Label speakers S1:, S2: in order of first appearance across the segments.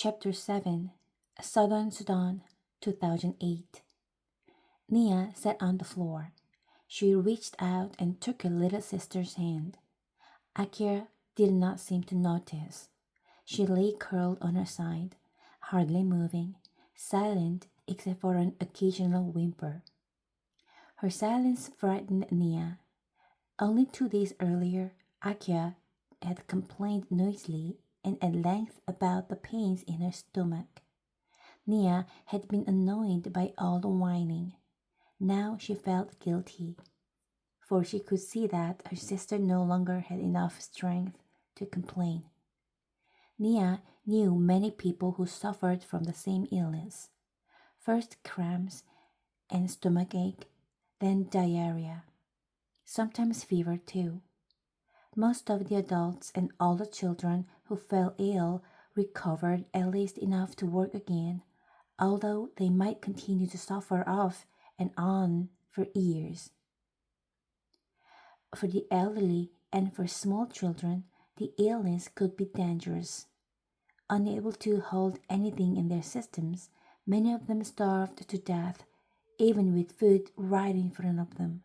S1: Chapter 7 Southern Sudan, 2008. Nia sat on the floor. She reached out and took her little sister's hand. Akira did not seem to notice. She lay curled on her side, hardly moving, silent except for an occasional whimper. Her silence frightened Nia. Only 2 days earlier, Akira had complained noisily and at length about the pains in her stomach. Nia had been annoyed by all the whining. Now she felt guilty, for she could see that her sister no longer had enough strength to complain. Nia knew many people who suffered from the same illness. First cramps and stomachache, then diarrhea. Sometimes fever too. Most of the adults and all the children who fell ill recovered at least enough to work again, although they might continue to suffer off and on for years. For the elderly and for small children, the illness could be dangerous. Unable to hold anything in their systems, many of them starved to death, even with food right in front of them.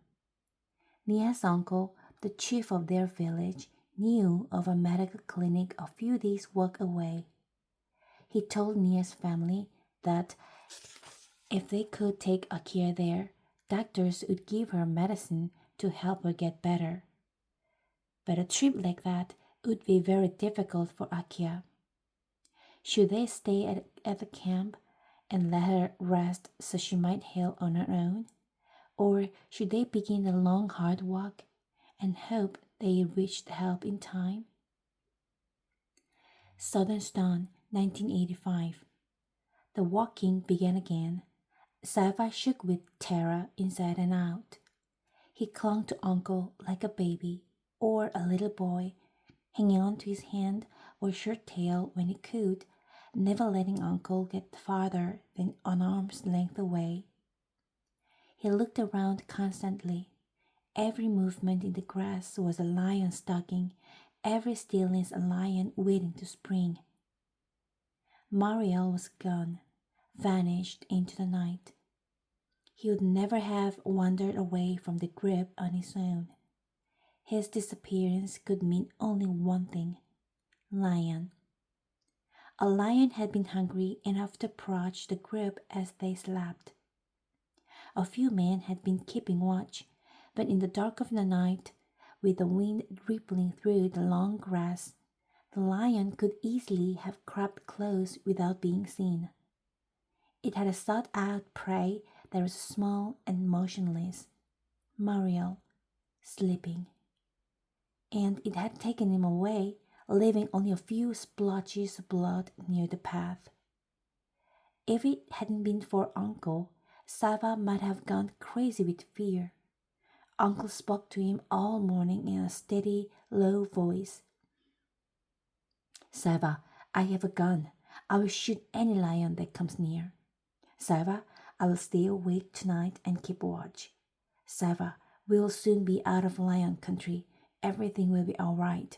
S1: Nia's uncle, the chief of their village, knew of a medical clinic a few days' walk away. He told Nia's family that if they could take Akira there, doctors would give her medicine to help her get better. But a trip like that would be very difficult for Akira. Should they stay at the camp and let her rest so she might heal on her own? Or should they begin the long hard walk and hope they reached help in time? Southern Sudan, 1985. The walking began again. Sava shook with terror inside and out. He clung to Uncle like a baby or a little boy, hanging on to his hand or shirt tail when he could, never letting Uncle get farther than an arm's length away. He looked around constantly. Every movement in the grass was a lion stalking, every stillness a lion waiting to spring. Mariel was gone, vanished into the night. He would never have wandered away from the grip on his own. His disappearance could mean only one thing: lion. A lion had been hungry enough to approach the group as they slept. A few men had been keeping watch, but in the dark of the night, with the wind rippling through the long grass, the lion could easily have crept close without being seen. It had sought out prey that was small and motionless, Mariel, sleeping. And it had taken him away, leaving only a few splotches of blood near the path. If it hadn't been for Uncle, Sava might have gone crazy with fear. Uncle spoke to him all morning in a steady, low voice. Sava, I have a gun. I will shoot any lion that comes near. Sava, I will stay awake tonight and keep watch. Sava, we will soon be out of lion country. Everything will be all right.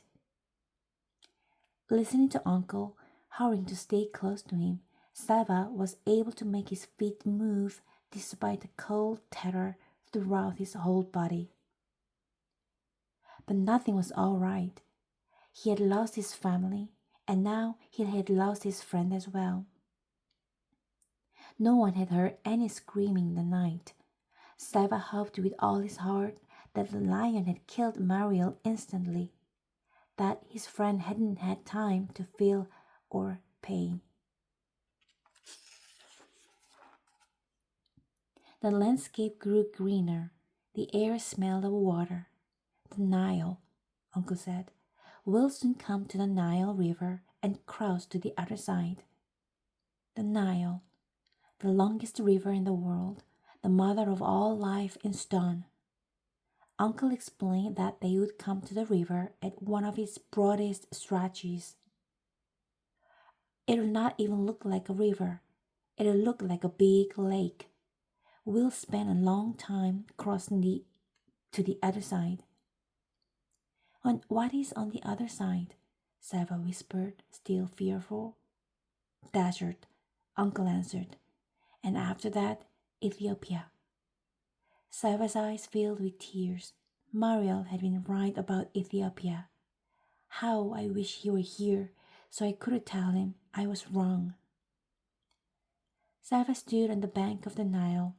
S1: Listening to Uncle, hurrying to stay close to him, Sava was able to make his feet move despite the cold terror throughout his whole body. But nothing was all right. He had lost his family, and now he had lost his friend as well. No one had heard any screaming in the night. Sava hoped with all his heart that the lion had killed Mariel instantly, that his friend hadn't had time to feel or pain. The landscape grew greener. The air smelled of water. The Nile, Uncle said. We'll soon come to the Nile River and cross to the other side. The Nile, the longest river in the world, the mother of all life in stone. Uncle explained that they would come to the river at one of its broadest stretches. It would not even look like a river. It would look like a big lake. We'll spend a long time crossing to the other side. And what is on the other side? Sava whispered, still fearful. Desert, Uncle answered. And after that, Ethiopia. Sava's eyes filled with tears. Mariel had been right about Ethiopia. How I wish he were here so I could tell him I was wrong. Sava stood on the bank of the Nile.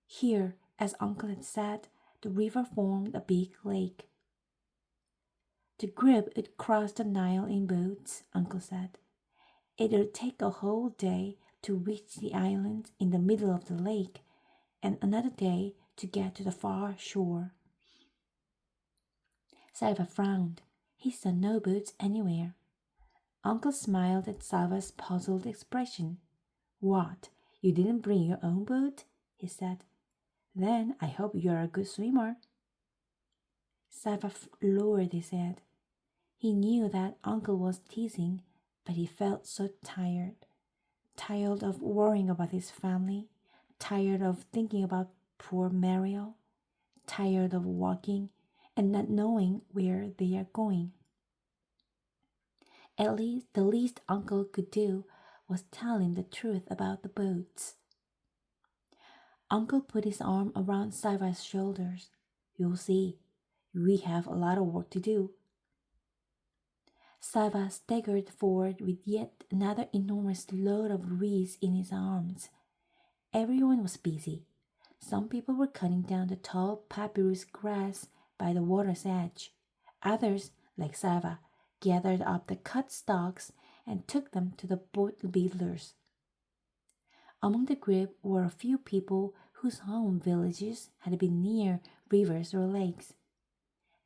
S1: Here, as Uncle had said, the river formed a big lake. The group would cross the Nile in boats, Uncle said. It would take a whole day to reach the island in the middle of the lake, and another day to get to the far shore. Salva frowned. He saw no boats anywhere. Uncle smiled at Salva's puzzled expression. What, you didn't bring your own boat? He said. Then I hope you're a good swimmer. Salva lowered his head. He knew that Uncle was teasing, but he felt so tired. Tired of worrying about his family, tired of thinking about poor Mariel, tired of walking and not knowing where they are going. At least the least Uncle could do was tell him the truth about the boats. Uncle put his arm around Sava's shoulders. You'll see, we have a lot of work to do. Sava staggered forward with yet another enormous load of reeds in his arms. Everyone was busy. Some people were cutting down the tall papyrus grass by the water's edge. Others, like Sava, gathered up the cut stalks and took them to the boat builders. Among the group were a few people whose home villages had been near rivers or lakes.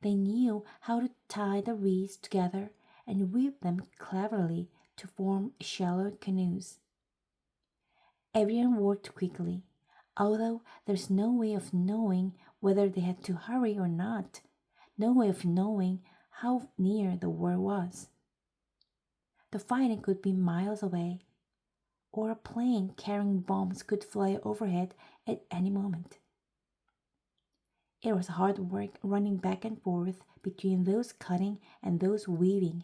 S1: They knew how to tie the reeds together and weave them cleverly to form shallow canoes. Everyone worked quickly, although there's no way of knowing whether they had to hurry or not, no way of knowing how near the war was. The fighting could be miles away, or a plane carrying bombs could fly overhead at any moment. It was hard work running back and forth between those cutting and those weaving,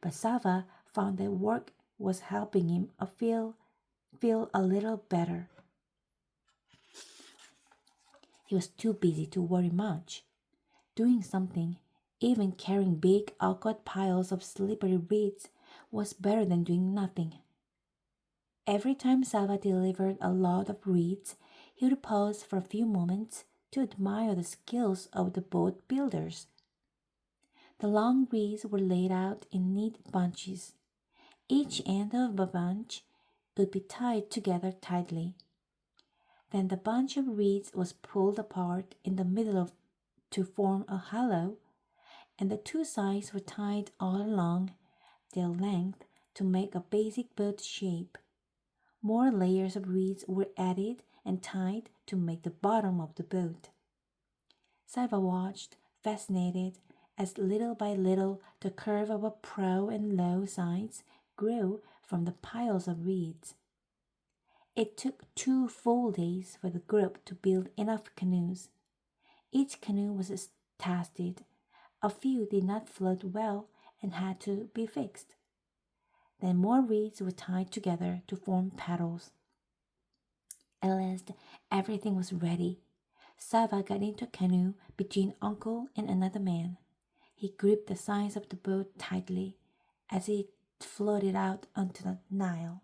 S1: but Sava found that work was helping him feel a little better. He was too busy to worry much. Doing something, even carrying big, awkward piles of slippery reeds, was better than doing nothing. Every time Sava delivered a load of reeds, he would pause for a few moments to admire the skills of the boat builders. The long reeds were laid out in neat bunches. Each end of a bunch would be tied together tightly. Then the bunch of reeds was pulled apart in the middle to form a hollow, and the two sides were tied all along their length to make a basic boat shape. More layers of reeds were added and tied to make the bottom of the boat. Sava watched, fascinated, as little by little the curve of a prow and low sides grew from the piles of reeds. It took 2 full days for the group to build enough canoes. Each canoe was tested. A few did not float well and had to be fixed. Then more reeds were tied together to form paddles. At last, everything was ready. Sava got into a canoe between Uncle and another man. He gripped the sides of the boat tightly as it floated out onto the Nile.